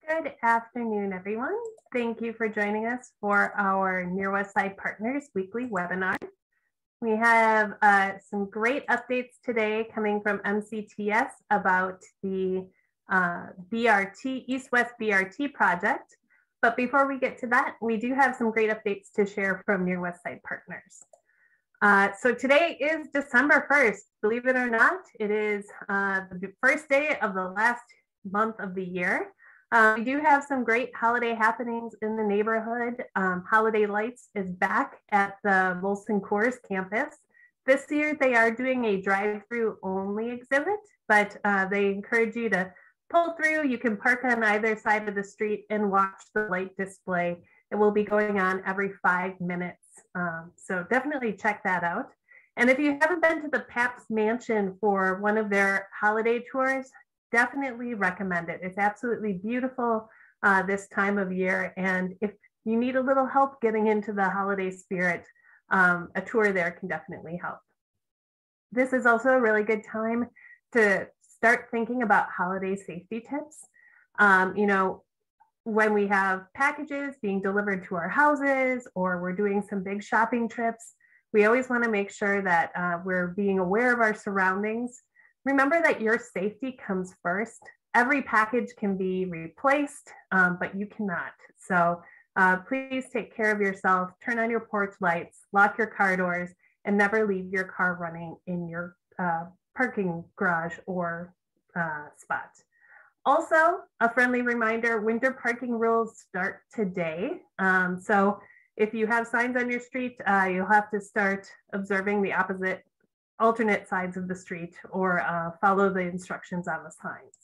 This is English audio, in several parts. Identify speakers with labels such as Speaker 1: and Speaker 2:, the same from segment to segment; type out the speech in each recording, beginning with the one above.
Speaker 1: Good afternoon, everyone. Thank you for joining us for our Near West Side Partners weekly webinar. We have some great updates today coming from MCTS about the BRT, East-West BRT project. But before we get to that, we do have some great updates to share from Near West Side Partners. So today is December 1st. Believe it or not, it is the first day of the last month of the year. We do have some great holiday happenings in the neighborhood. Holiday Lights is back at the Molson Coors campus. This year, they are doing a drive-through only exhibit, but they encourage you to pull through. You can park on either side of the street and watch the light display. It will be going on every 5 minutes. So definitely check that out. And if you haven't been to the Pabst Mansion for one of their holiday tours, definitely recommend it. It's absolutely beautiful this time of year. And if you need a little help getting into the holiday spirit, a tour there can definitely help. This is also a really good time to start thinking about holiday safety tips. You know, when we have packages being delivered to our houses or we're doing some big shopping trips, we always want to make sure that we're being aware of our surroundings. Remember that your safety comes first. Every package can be replaced, but you cannot. So please take care of yourself, turn on your porch lights, lock your car doors, and never leave your car running in your parking garage or spot. Also, a friendly reminder, winter parking rules start today. So if you have signs on your street, you'll have to start observing the alternate sides of the street or follow the instructions on the signs.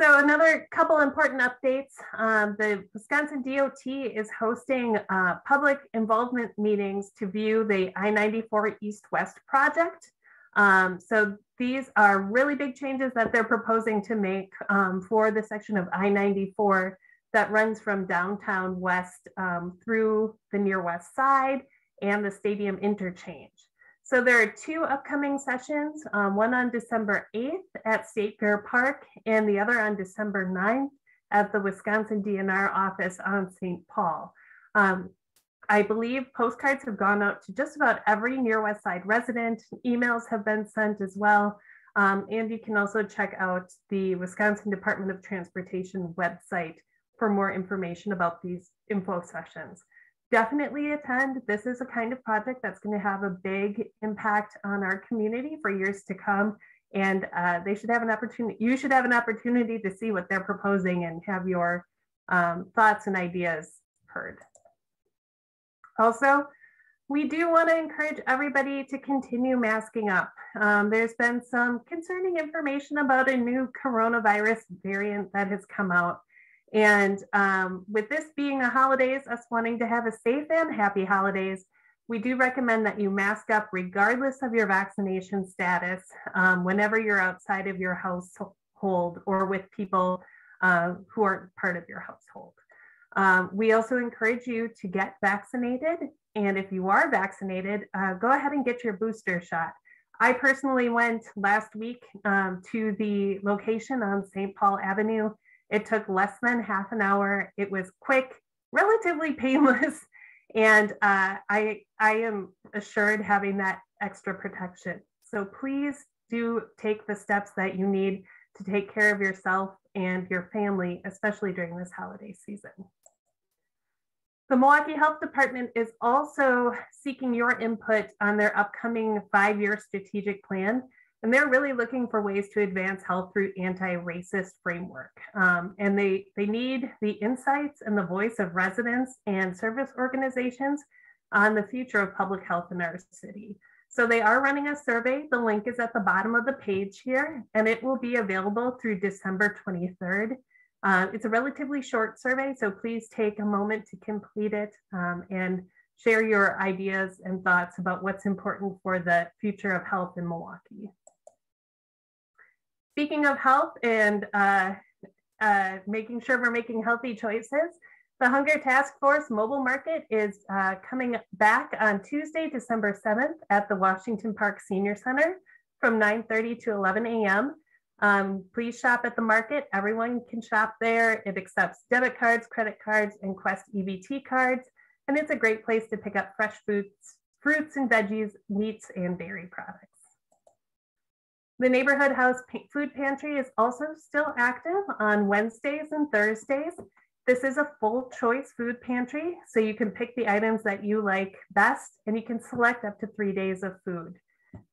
Speaker 1: So another couple important updates. The Wisconsin DOT is hosting public involvement meetings to view the I-94 East-West project. So these are really big changes that they're proposing to make for the section of I-94 that runs from downtown west through the Near West Side and the stadium interchange. So there are two upcoming sessions, one on December 8th at State Fair Park and the other on December 9th at the Wisconsin DNR office on St. Paul. I believe postcards have gone out to just about every Near West Side resident. Emails have been sent as well. And you can also check out the Wisconsin Department of Transportation website for more information about these info sessions. Definitely attend. This is a kind of project that's going to have a big impact on our community for years to come. And they should have an opportunity, you should have an opportunity to see what they're proposing and have your thoughts and ideas heard. Also, we do want to encourage everybody to continue masking up. There's been some concerning information about a new coronavirus variant that has come out. And with this being the holidays, us wanting to have a safe and happy holidays, we do recommend that you mask up regardless of your vaccination status whenever you're outside of your household or with people who aren't part of your household. We also encourage you to get vaccinated. And if you are vaccinated, go ahead and get your booster shot. I personally went last week to the location on St. Paul Avenue. It took less than half an hour. It was quick, relatively painless, and I am assured having that extra protection. So please do take the steps that you need to take care of yourself and your family, especially during this holiday season. The Milwaukee Health Department is also seeking your input on their upcoming 5-year strategic plan. And they're really looking for ways to advance health through anti-racist framework. And they need the insights and the voice of residents and service organizations on the future of public health in our city. So they are running a survey. The link is at the bottom of the page here, and it will be available through December 23rd. It's a relatively short survey, so please take a moment to complete it and share your ideas and thoughts about what's important for the future of health in Milwaukee. Speaking of health and making sure we're making healthy choices, the Hunger Task Force Mobile Market is coming back on Tuesday, December 7th at the Washington Park Senior Center from 9:30 to 11 a.m. Please shop at the market. Everyone can shop there. It accepts debit cards, credit cards, and Quest EBT cards. And it's a great place to pick up fresh fruits and veggies, meats, and dairy products. The Neighborhood House Food Pantry is also still active on Wednesdays and Thursdays. This is a full choice food pantry, so you can pick the items that you like best, and you can select up to 3 days of food.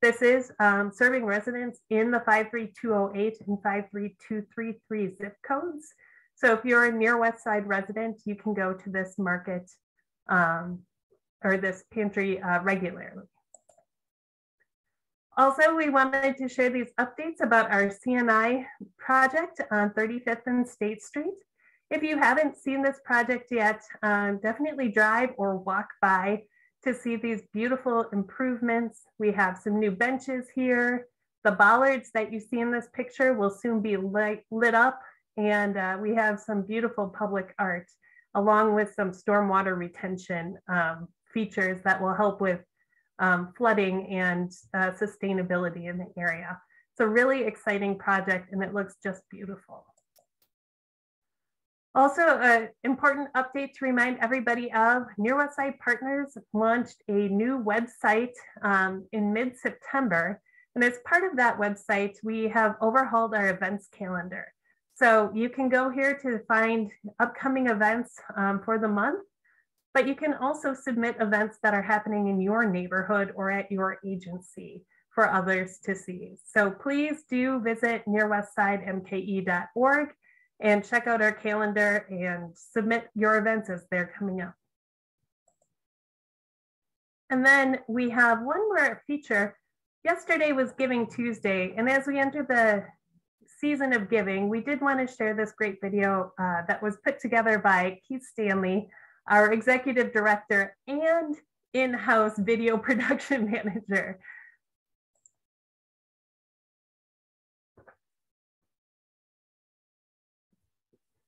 Speaker 1: This is serving residents in the 53208 and 53233 zip codes. So if you're a near West Side resident, you can go to this market or this pantry regularly. Also, we wanted to share these updates about our CNI project on 35th and State Street. If you haven't seen this project yet, definitely drive or walk by to see these beautiful improvements. We have some new benches here. The bollards that you see in this picture will soon be lit up, and we have some beautiful public art along with some stormwater retention features that will help with flooding and sustainability in the area. It's a really exciting project and it looks just beautiful. Also, an important update to remind everybody of, Near West Side Partners launched a new website in mid-September. And as part of that website, we have overhauled our events calendar. So you can go here to find upcoming events for the month, but you can also submit events that are happening in your neighborhood or at your agency for others to see. So please do visit nearwestsidemke.org and check out our calendar and submit your events as they're coming up. And then we have one more feature. Yesterday was Giving Tuesday, and as we enter the season of giving, we did want to share this great video that was put together by Keith Stanley, our executive director and in-house video production manager.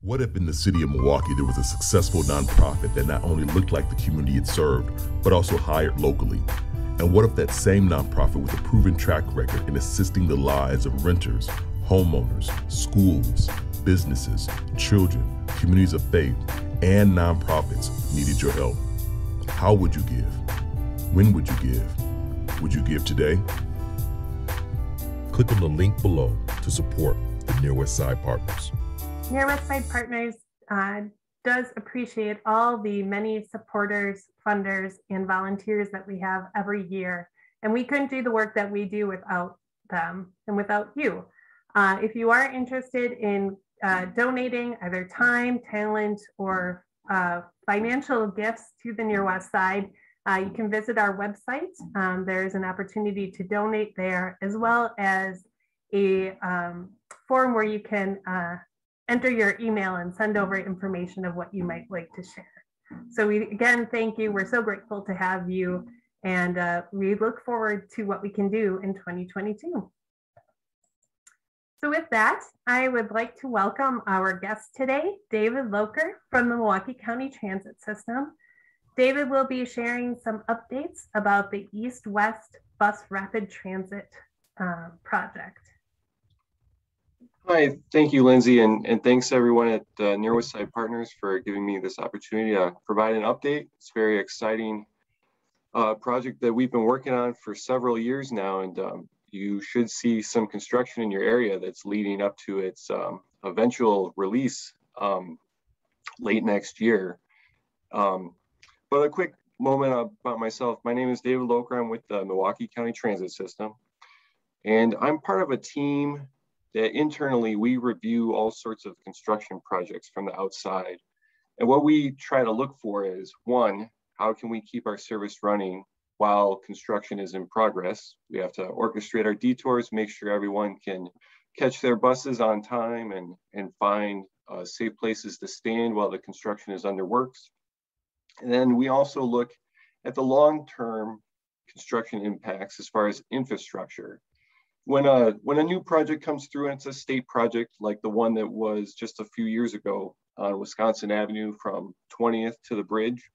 Speaker 2: What if in the city of Milwaukee there was a successful nonprofit that not only looked like the community it served, but also hired locally? And what if that same nonprofit with a proven track record in assisting the lives of renters, homeowners, schools, businesses, children, communities of faith, and nonprofits needed your help? How would you give? When would you give? Would you give today? Click on the link below to support the Near West Side Partners.
Speaker 1: Near West Side Partners does appreciate all the many supporters, funders, and volunteers that we have every year. And we couldn't do the work that we do without them and without you. If you are interested in donating either time, talent, or financial gifts to the Near West Side, you can visit our website. There's an opportunity to donate there, as well as a form where you can enter your email and send over information of what you might like to share. So we, again, thank you. We're so grateful to have you, and we look forward to what we can do in 2022. So with that, I would like to welcome our guest today, David Locher from the Milwaukee County Transit System. David will be sharing some updates about the East-West Bus Rapid Transit project.
Speaker 3: Hi, thank you, Lindsay, and thanks everyone at Near West Side Partners for giving me this opportunity to provide an update. It's a very exciting project that we've been working on for several years now, and you should see some construction in your area that's leading up to its eventual release late next year. But a quick moment about myself. My name is David Locher. I'm with the Milwaukee County Transit System, and I'm part of a team that internally we review all sorts of construction projects from the outside. And what we try to look for is, one, how can we keep our service running while construction is in progress? We have to orchestrate our detours, make sure everyone can catch their buses on time and find safe places to stand while the construction is under works. And then we also look at the long-term construction impacts as far as infrastructure. When a new project comes through and it's a state project like the one that was just a few years ago on Wisconsin Avenue from 20th to the bridge,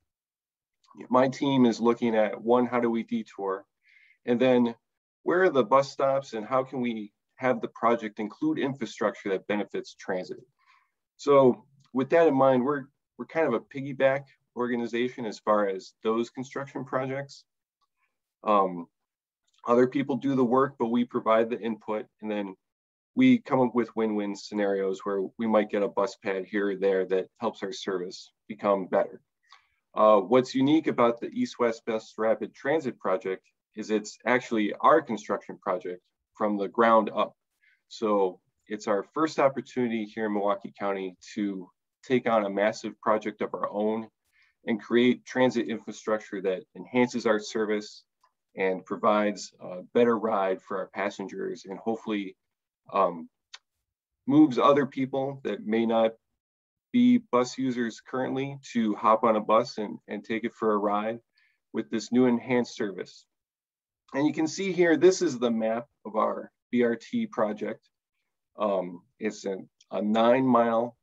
Speaker 3: my team is looking at, one, how do we detour? And then where are the bus stops and how can we have the project include infrastructure that benefits transit. So with that in mind, we're kind of a piggyback organization as far as those construction projects. Other people do the work, but we provide the input, and then we come up with win-win scenarios where we might get a bus pad here or there that helps our service become better. What's unique about the East-West Bus Rapid Transit project is it's actually our construction project from the ground up. So it's our first opportunity here in Milwaukee County to take on a massive project of our own and create transit infrastructure that enhances our service and provides a better ride for our passengers, and hopefully moves other people that may not be bus users currently to hop on a bus and take it for a ride with this new enhanced service. And you can see here, this is the map of our BRT project. It's a 9-mile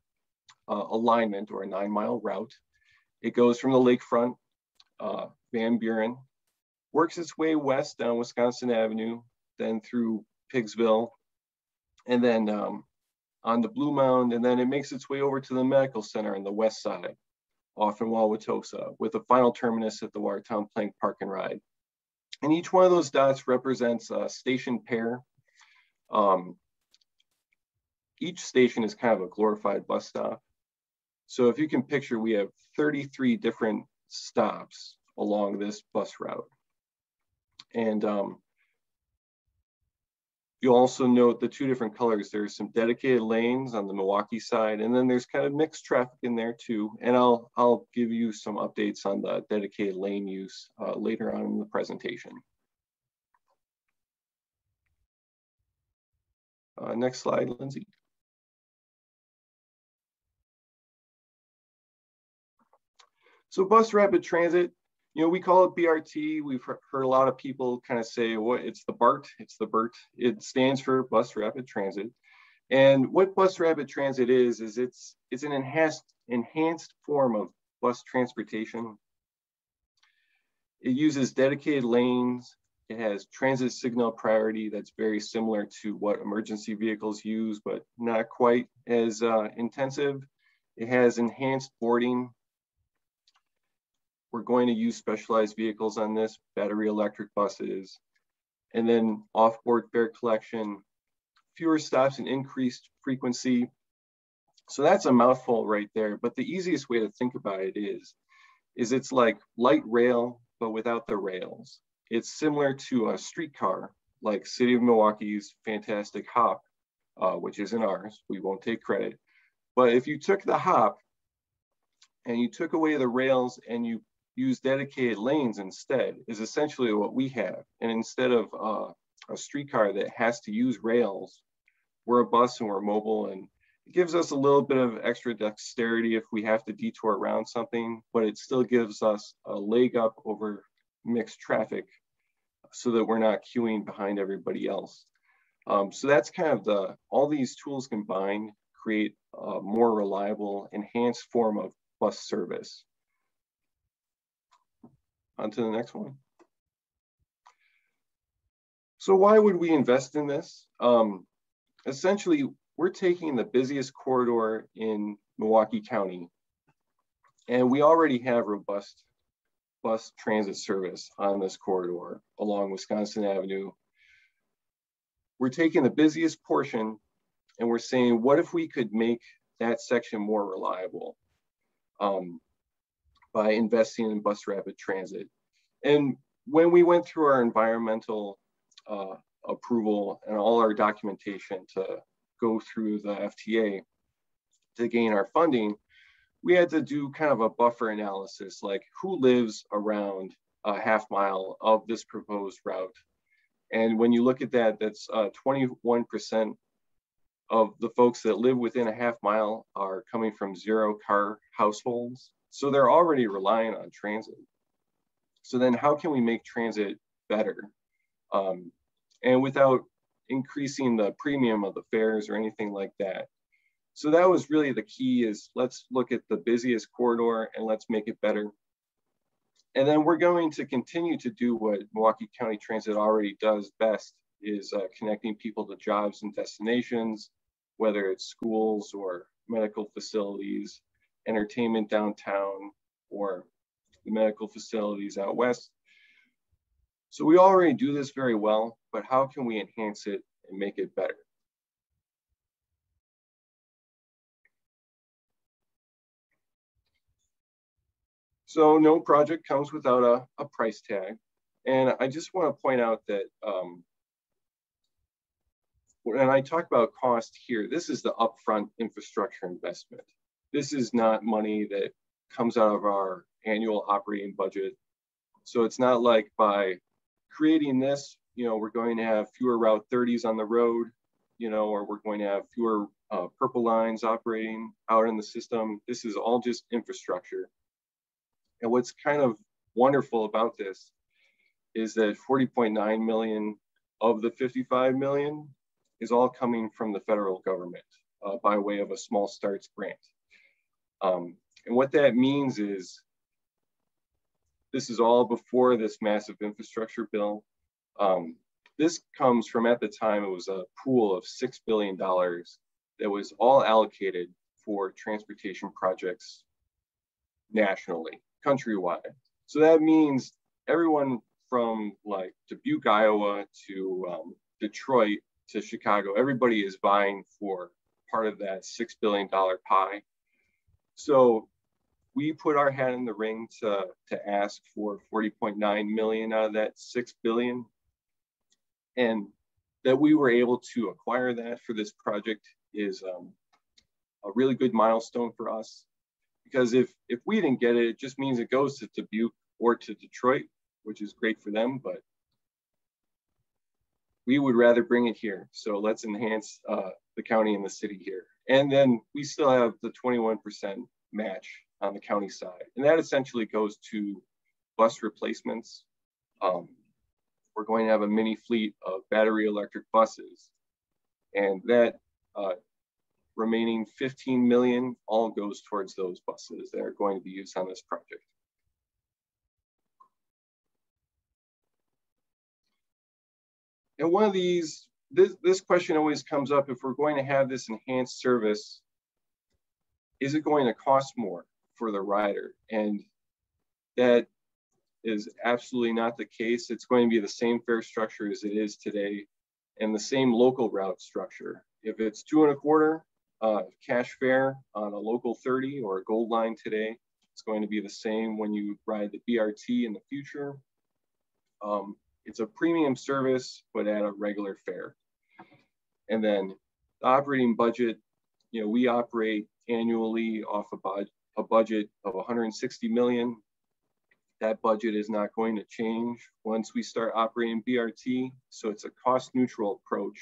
Speaker 3: alignment, or a 9-mile route. It goes from the lakefront, Van Buren, works its way west down Wisconsin Avenue, then through Pigsville, and then on the Blue Mound, and then it makes its way over to the medical center on the west side, off in Wauwatosa, with a final terminus at the Watertown Plank Park and Ride. And each one of those dots represents a station pair. Each station is kind of a glorified bus stop. So if you can picture, we have 33 different stops along this bus route. And you'll also note the two different colors. There's some dedicated lanes on the Milwaukee side, and then there's kind of mixed traffic in there too. And I'll give you some updates on the dedicated lane use later on in the presentation. Next slide, Lindsay. So bus rapid transit, you know, we call it BRT. We've heard a lot of people kind of say, "What? It's the BART, it's the BERT." It stands for Bus Rapid Transit. And what Bus Rapid Transit is it's an enhanced form of bus transportation. It uses dedicated lanes. It has transit signal priority that's very similar to what emergency vehicles use, but not quite as intensive. It has enhanced boarding. We're going to use specialized vehicles on this, battery electric buses, and then off-board fare collection, fewer stops and increased frequency. So that's a mouthful right there, but the easiest way to think about it is it's like light rail, but without the rails. It's similar to a streetcar, like City of Milwaukee's fantastic HOP, which isn't ours, we won't take credit. But if you took the HOP and you took away the rails and you use dedicated lanes instead, is essentially what we have. And instead of a streetcar that has to use rails, we're a bus and we're mobile, and it gives us a little bit of extra dexterity if we have to detour around something, but it still gives us a leg up over mixed traffic so that we're not queuing behind everybody else. So that's kind of all these tools combined create a more reliable, enhanced form of bus service. On to the next one. So why would we invest in this? Essentially, we're taking the busiest corridor in Milwaukee County, and we already have robust bus transit service on this corridor along Wisconsin Avenue. We're taking the busiest portion and we're saying, what if we could make that section more reliable? By investing in bus rapid transit. And when we went through our environmental approval and all our documentation to go through the FTA to gain our funding, we had to do kind of a buffer analysis, like who lives around a half-mile of this proposed route. And when you look at that, that's 21% of the folks that live within a half-mile are coming from zero-car households. So they're already relying on transit. So then how can we make transit better? And without increasing the premium of the fares or anything like that. So that was really the key, is let's look at the busiest corridor and let's make it better. And then we're going to continue to do what Milwaukee County Transit already does best, is connecting people to jobs and destinations, whether it's schools or medical facilities, entertainment downtown, or the medical facilities out west. So we already do this very well, but how can we enhance it and make it better? So no project comes without a price tag. And I just want to point out that when I talk about cost here, this is the upfront infrastructure investment. This is not money that comes out of our annual operating budget. So it's not like by creating this, we're going to have fewer Route 30s on the road, or we're going to have fewer purple lines operating out in the system. This is all just infrastructure. And what's kind of wonderful about this is that 40.9 million of the 55 million is all coming from the federal government by way of a small starts grant. And what that means is this is all before this massive infrastructure bill. This comes from, at the time, it was a pool of $6 billion that was all allocated for transportation projects nationally, countrywide. So that means everyone from like Dubuque, Iowa to Detroit to Chicago, everybody is vying for part of that $6 billion pie. So we put our hat in the ring to ask for 40.9 million out of that 6 billion. And that we were able to acquire that for this project is a really good milestone for us. Because if we didn't get it, it just means it goes to Dubuque or to Detroit, which is great for them, but we would rather bring it here. So let's enhance the county and the city here. And then we still have the 21% match on the county side. And that essentially goes to bus replacements. We're going to have a mini fleet of battery electric buses. And that remaining 15 million all goes towards those buses that are going to be used on this project. And one of these, this question always comes up: if we're going to have this enhanced service, is it going to cost more for the rider? And that is absolutely not the case. It's going to be the same fare structure as it is today and the same local route structure. If it's 2.25 cash fare on a local 30 or a gold line today, it's going to be the same when you ride the BRT in the future. It's a premium service, but at a regular fare. And then the operating budget, we operate annually off a budget of 160 million. That budget is not going to change once we start operating BRT. So it's a cost neutral approach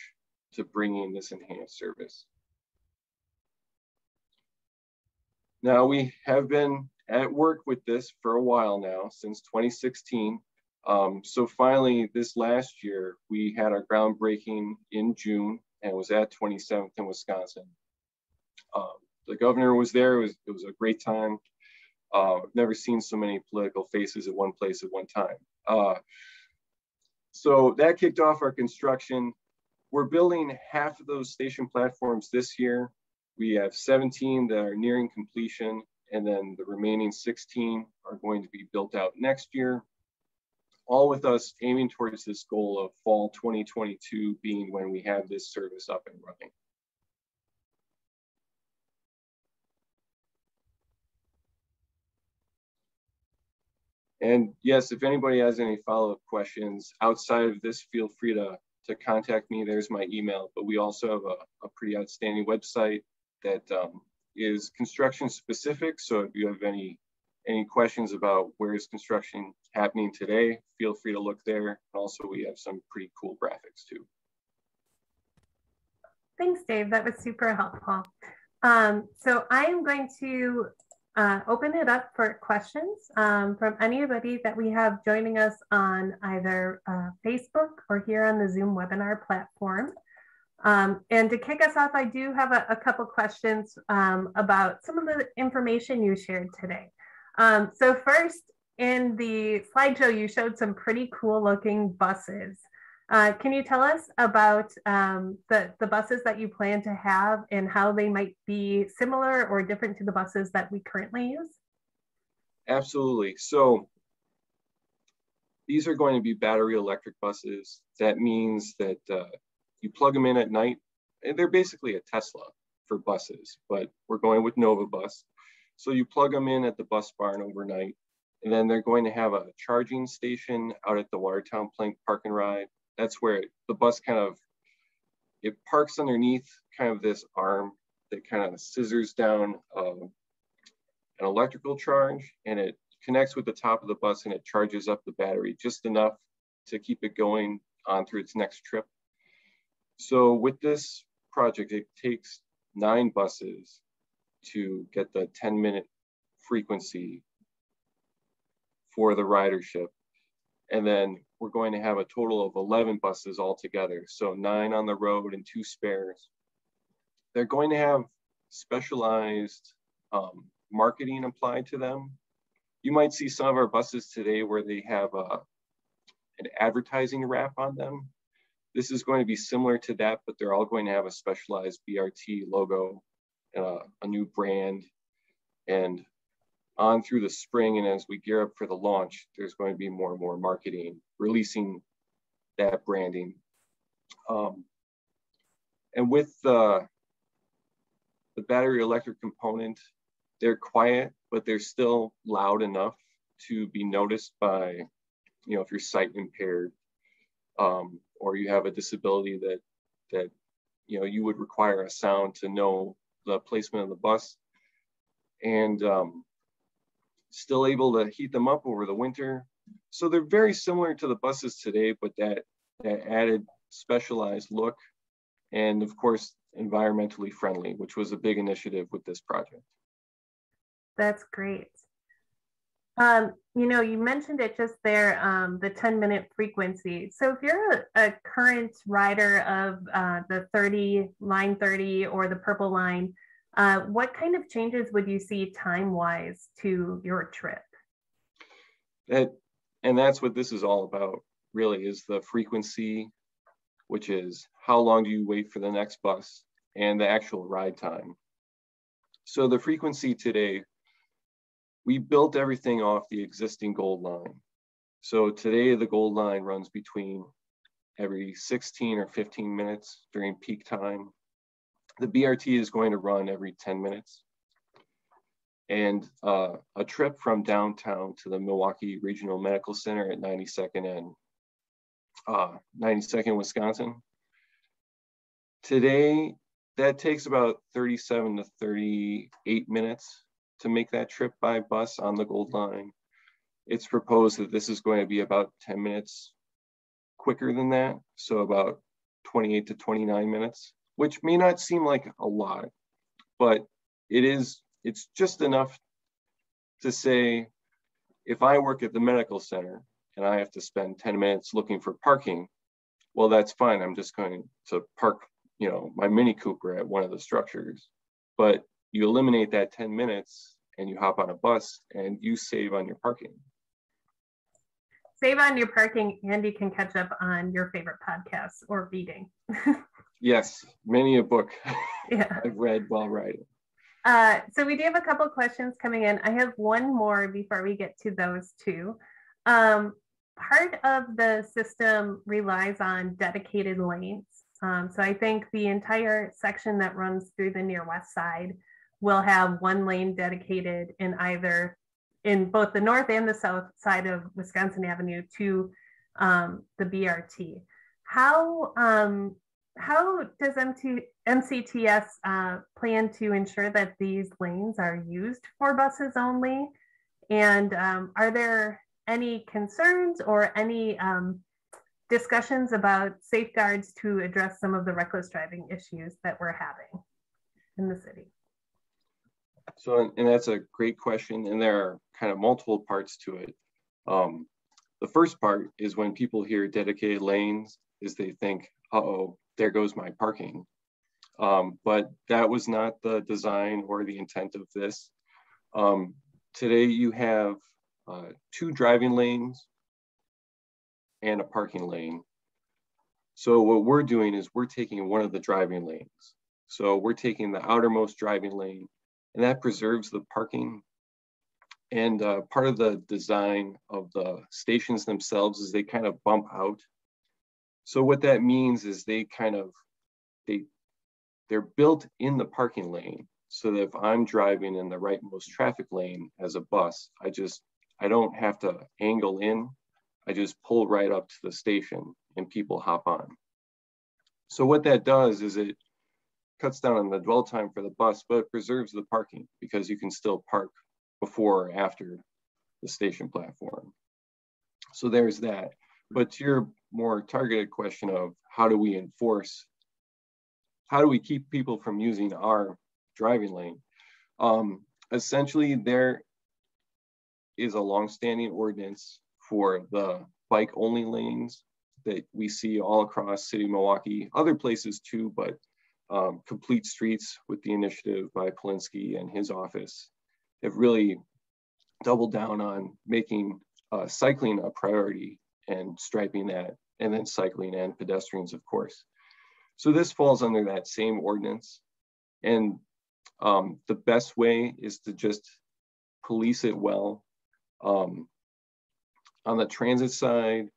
Speaker 3: to bringing this enhanced service. Now, we have been at work with this for a while now, since 2016. So finally, this last year, we had our groundbreaking in June, and it was at 27th in Wisconsin. The governor was there. It was a great time. I've never seen so many political faces at one place at one time. So that kicked off our construction. We're building half of those station platforms this year. We have 17 that are nearing completion, and then the remaining 16 are going to be built out next year. All with us aiming towards this goal of fall 2022 being when we have this service up and running. And yes, if anybody has any follow-up questions outside of this, feel free to contact me. There's my email, but we also have a pretty outstanding website that is construction specific. So if you have any questions about where is construction happening today, feel free to look there. And also we have some pretty cool graphics too.
Speaker 1: Thanks, Dave. That was super helpful. So I am going to open it up for questions from anybody that we have joining us on either Facebook or here on the Zoom webinar platform. And to kick us off, I do have a couple questions about some of the information you shared today. So first, in the slideshow, you showed some pretty cool looking buses. Can you tell us about the buses that you plan to have and how they might be similar or different to the buses that we currently use?
Speaker 3: Absolutely. So these are going to be battery electric buses. That means that you plug them in at night, and they're basically a Tesla for buses, but we're going with Nova Bus. So you plug them in at the bus barn overnight, and then they're going to have a charging station out at the Watertown Plank Park and Ride. That's where the bus it parks underneath kind of this arm that kind of scissors down an electrical charge, and it connects with the top of the bus and it charges up the battery just enough to keep it going on through its next trip. So with this project, it takes 9 buses to get the 10-minute frequency for the ridership. And then we're going to have a total of 11 buses altogether. So 9 on the road and 2 spares. They're going to have specialized marketing applied to them. You might see some of our buses today where they have an advertising wrap on them. This is going to be similar to that, but they're all going to have a specialized BRT logo, a new brand. And on through the spring, and as we gear up for the launch, there's going to be more and more marketing, releasing that branding. And with the battery electric component, they're quiet, but they're still loud enough to be noticed by, if you're sight impaired, or you have a disability that you would require a sound to know the placement of the bus, and still able to heat them up over the winter. So they're very similar to the buses today, but that added specialized look, and of course, environmentally friendly, which was a big initiative with this project.
Speaker 1: That's great. You mentioned it just there, the 10-minute frequency. So if you're a current rider of the line 30 or the purple line, what kind of changes would you see time-wise to your trip?
Speaker 3: And that's what this is all about, really, is the frequency, which is how long do you wait for the next bus, and the actual ride time. So the frequency today, we built everything off the existing Gold Line. So today the Gold Line runs between every 16 or 15 minutes during peak time. The BRT is going to run every 10 minutes. And a trip from downtown to the Milwaukee Regional Medical Center at 92nd and 92nd, Wisconsin. Today, that takes about 37 to 38 minutes to make that trip by bus on the Gold Line. It's proposed that this is going to be about 10 minutes quicker than that, so about 28 to 29 minutes, which may not seem like a lot, but it's just enough to say, if I work at the medical center and I have to spend 10 minutes looking for parking, well, that's fine. I'm just going to park, my Mini Cooper at one of the structures. But you eliminate that 10 minutes and you hop on a bus and you save on your parking.
Speaker 1: Save on your parking, and you can catch up on your favorite podcasts or reading.
Speaker 3: Yes, many a book
Speaker 1: Yeah.
Speaker 3: I've read while riding.
Speaker 1: So we do have a couple of questions coming in. I have one more before we get to those two. Part of the system relies on dedicated lanes. So I think the entire section that runs through the near west side will have one lane dedicated in both the north and the south side of Wisconsin Avenue to the BRT. How does MCTS plan to ensure that these lanes are used for buses only? And are there any concerns or any discussions about safeguards to address some of the reckless driving issues that we're having in the city?
Speaker 3: So, and that's a great question, and there are kind of multiple parts to it. The first part is when people hear dedicated lanes, is they think, uh-oh, there goes my parking. But that was not the design or the intent of this. Today you have 2 driving lanes and a parking lane. So what we're doing is we're taking one of the driving lanes. So we're taking the outermost driving lane, and that preserves the parking. And part of the design of the stations themselves is they kind of bump out. So what that means is they're built in the parking lane, so that if I'm driving in the rightmost traffic lane as a bus, I don't have to angle in. I just pull right up to the station and people hop on. So what that does is it cuts down on the dwell time for the bus, but it preserves the parking because you can still park before or after the station platform. So there's that. But to your more targeted question of how do we keep people from using our driving lane? Essentially, there is a longstanding ordinance for the bike-only lanes that we see all across City of Milwaukee, other places too, but Complete Streets with the initiative by Polinsky and his office have really doubled down on making cycling a priority and striping that, and then cycling and pedestrians, of course. So this falls under that same ordinance. And the best way is to just police it well. On the transit side,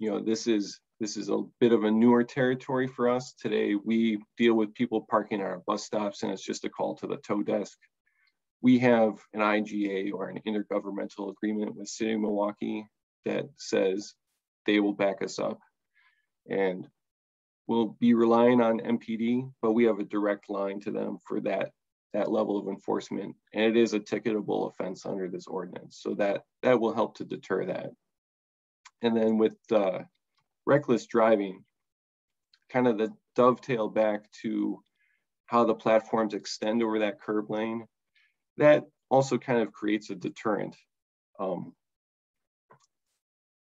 Speaker 3: you know, this is a bit of a newer territory for us. Today, we deal with people parking at our bus stops, and it's just a call to the tow desk. We have an IGA, or an intergovernmental agreement with City of Milwaukee, that says they will back us up. And we'll be relying on MPD, but we have a direct line to them for that level of enforcement. And it is a ticketable offense under this ordinance. So that will help to deter that. And then with reckless driving, kind of the dovetail back to how the platforms extend over that curb lane, that also kind of creates a deterrent.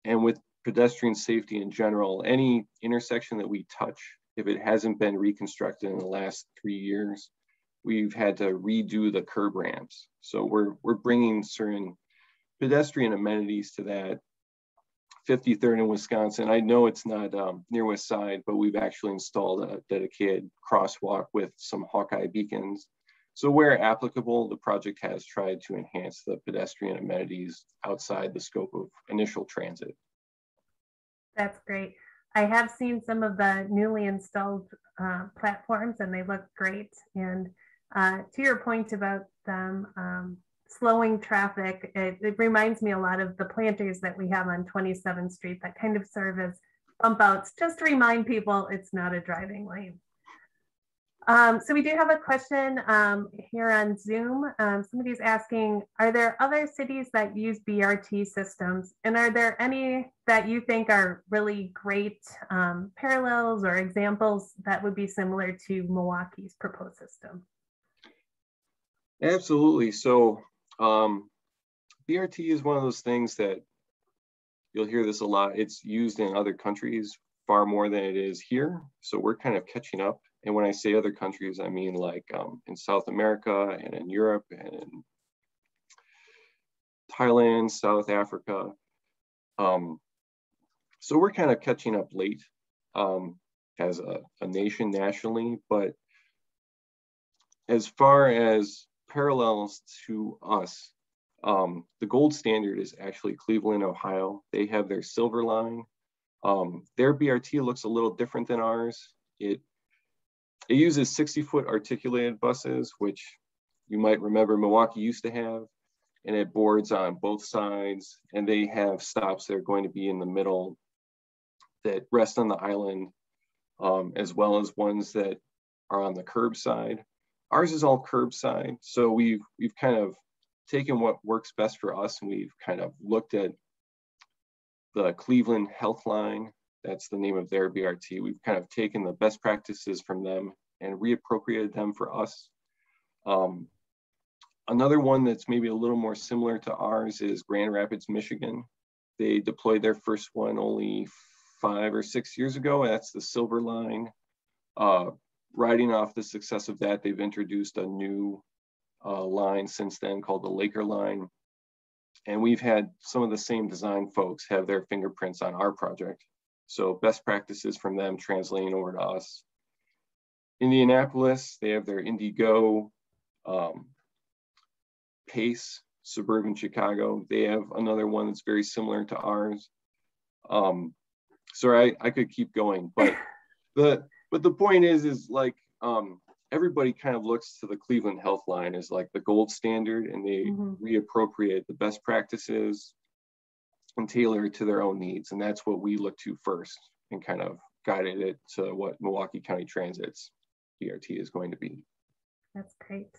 Speaker 3: And with pedestrian safety in general, any intersection that we touch, if it hasn't been reconstructed in the last 3 years, we've had to redo the curb ramps. So we're bringing certain pedestrian amenities to that. 53rd in Wisconsin, I know it's not near West Side, but we've actually installed a dedicated crosswalk with some Hawkeye beacons. So where applicable, the project has tried to enhance the pedestrian amenities outside the scope of initial transit.
Speaker 1: That's great. I have seen some of the newly installed platforms, and they look great. And to your point about them slowing traffic, it reminds me a lot of the planters that we have on 27th Street that kind of serve as bump outs, just to remind people it's not a driving lane. So we do have a question here on Zoom. Somebody's asking, are there other cities that use BRT systems? And are there any that you think are really great parallels or examples that would be similar to Milwaukee's proposed system?
Speaker 3: Absolutely. So BRT is one of those things that you'll hear this a lot. It's used in other countries far more than it is here. So we're kind of catching up. And when I say other countries, I mean like in South America and in Europe and in Thailand, South Africa. So we're kind of catching up late as a nation nationally, but as far as parallels to us, the gold standard is actually Cleveland, Ohio. They have their Silver Line. Their BRT looks a little different than ours. It uses 60-foot articulated buses, which you might remember Milwaukee used to have, and it boards on both sides, and they have stops that are going to be in the middle that rest on the island, as well as ones that are on the curbside. Ours is all curbside, so we've kind of taken what works best for us, and we've kind of looked at the Cleveland Health Line. That's the name of their BRT. We've kind of taken the best practices from them and reappropriated them for us. Another one that's maybe a little more similar to ours is Grand Rapids, Michigan. They deployed their first one only 5 or 6 years ago. That's the Silver Line. Riding off the success of that, they've introduced a new line since then called the Laker Line. And we've had some of the same design folks have their fingerprints on our project. So best practices from them translating over to us. Indianapolis, they have their Indigo, Pace, Suburban Chicago. They have another one that's very similar to ours. Sorry, I could keep going, but the point is like everybody kind of looks to the Cleveland Health Line as like the gold standard, and they reappropriate the best practices and tailor it to their own needs. And that's what we look to first and kind of guided it to what Milwaukee County Transit's BRT is going to be.
Speaker 1: That's great.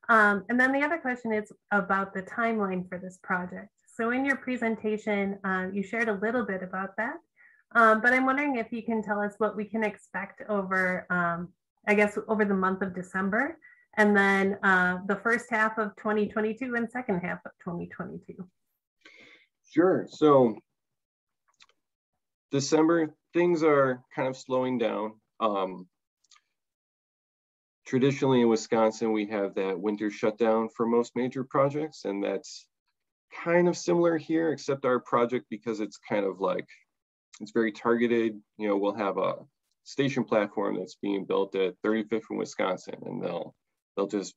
Speaker 1: And then the other question is about the timeline for this project. So in your presentation, you shared a little bit about that, but I'm wondering if you can tell us what we can expect over, I guess, over the month of December, and then the first half of 2022 and second half of 2022.
Speaker 3: Sure. So December, things are kind of slowing down. Traditionally in Wisconsin, we have that winter shutdown for most major projects, and that's kind of similar here, except our project, because it's kind of like, it's very targeted. You know, we'll have a station platform that's being built at 35th in Wisconsin, and they'll just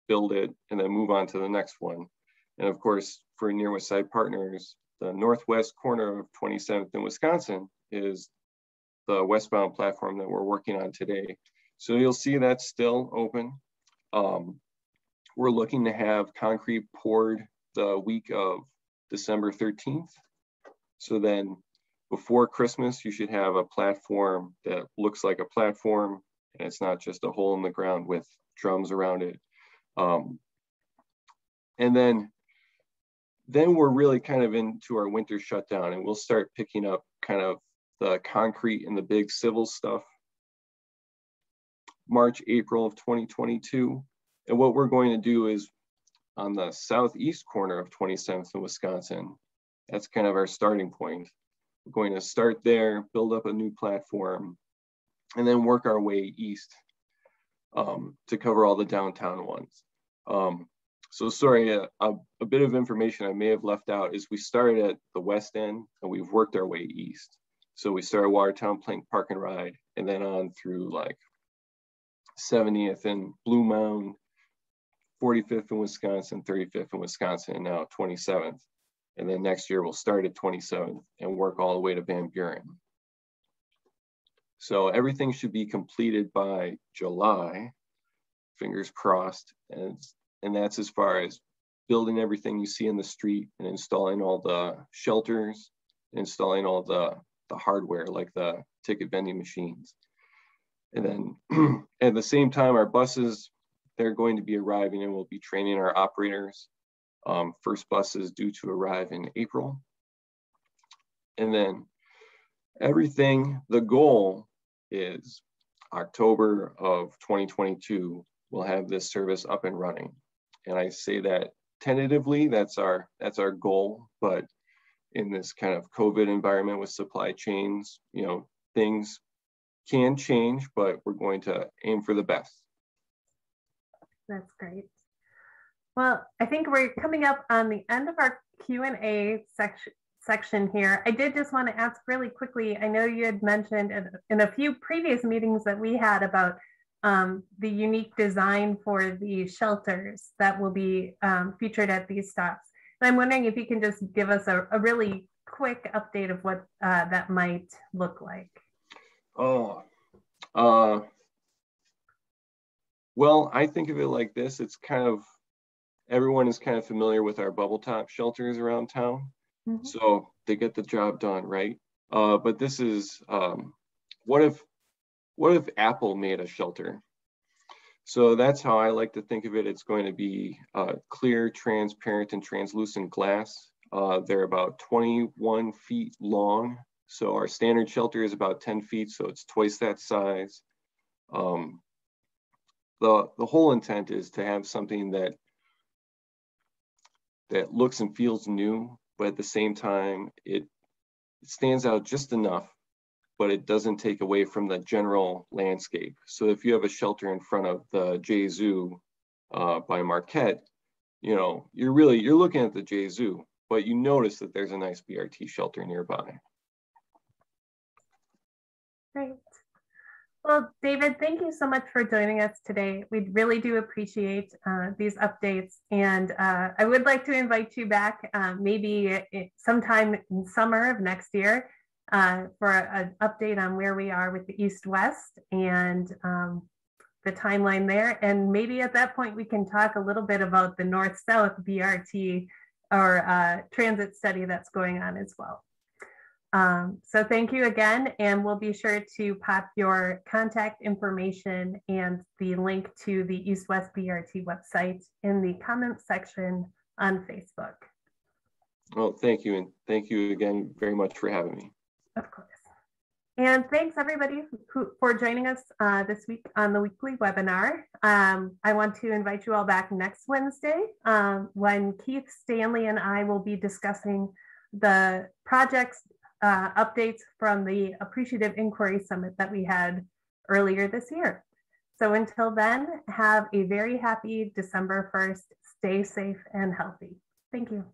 Speaker 3: build it and then move on to the next one. And of course, for Near West Side Partners, the northwest corner of 27th in Wisconsin is the westbound platform that we're working on today. So you'll see that's still open. We're looking to have concrete poured the week of December 13th. So then before Christmas, you should have a platform that looks like a platform, and it's not just a hole in the ground with drums around it. And then we're really kind of into our winter shutdown, and we'll start picking up kind of the concrete and the big civil stuff March, April of 2022. And what we're going to do is on the southeast corner of 27th in Wisconsin, that's kind of our starting point. We're going to start there, build up a new platform, and then work our way east to cover all the downtown ones. So sorry, a bit of information I may have left out is we started at the west end and we've worked our way east. So we started Watertown Plank Park and Ride, and then on through like 70th and Blue Mound, 45th in Wisconsin, 35th in Wisconsin, and now 27th. And then next year we'll start at 27th and work all the way to Van Buren. So everything should be completed by July, fingers crossed. And that's as far as building everything you see in the street and installing all the shelters, installing all the hardware like the ticket vending machines. And then at the same time, our buses, they're going to be arriving, and we'll be training our operators. First bus is due to arrive in April. And then everything, the goal is October of 2022, we'll have this service up and running. And I say that tentatively, that's our goal, but in this kind of COVID environment with supply chains, you know, things can change, but we're going to aim for the best.
Speaker 1: That's great. Well, I think we're coming up on the end of our Q&A section here. I did just want to ask really quickly, I know you had mentioned in a few previous meetings that we had about the unique design for the shelters that will be featured at these stops. And I'm wondering if you can just give us a really quick update of what that might look like.
Speaker 3: Oh, well, I think of it like this. It's kind of, everyone is kind of familiar with our bubble top shelters around town. Mm-hmm. So they get the job done, right? But this is, what if Apple made a shelter? So that's how I like to think of it. It's going to be clear, transparent, and translucent glass. They're about 21 feet long. So our standard shelter is about 10 feet, so it's twice that size. The whole intent is to have something that looks and feels new, but at the same time, it stands out just enough, but it doesn't take away from the general landscape. So if you have a shelter in front of the J Zoo by Marquette, you know, you're looking at the J Zoo, but you notice that there's a nice BRT shelter nearby.
Speaker 1: Great. Well, David, thank you so much for joining us today. We really do appreciate these updates. And I would like to invite you back maybe sometime in summer of next year for an update on where we are with the East-West and the timeline there. And maybe at that point, we can talk a little bit about the North-South BRT or transit study that's going on as well. So thank you again, and we'll be sure to pop your contact information and the link to the East-West BRT website in the comments section on Facebook.
Speaker 3: Well, thank you, and thank you again very much for having me.
Speaker 1: Of course. And thanks everybody for joining us this week on the weekly webinar. I want to invite you all back next Wednesday when Keith Stanley and I will be discussing the projects updates from the Appreciative Inquiry Summit that we had earlier this year. So until then, have a very happy December 1st. Stay safe and healthy. Thank you.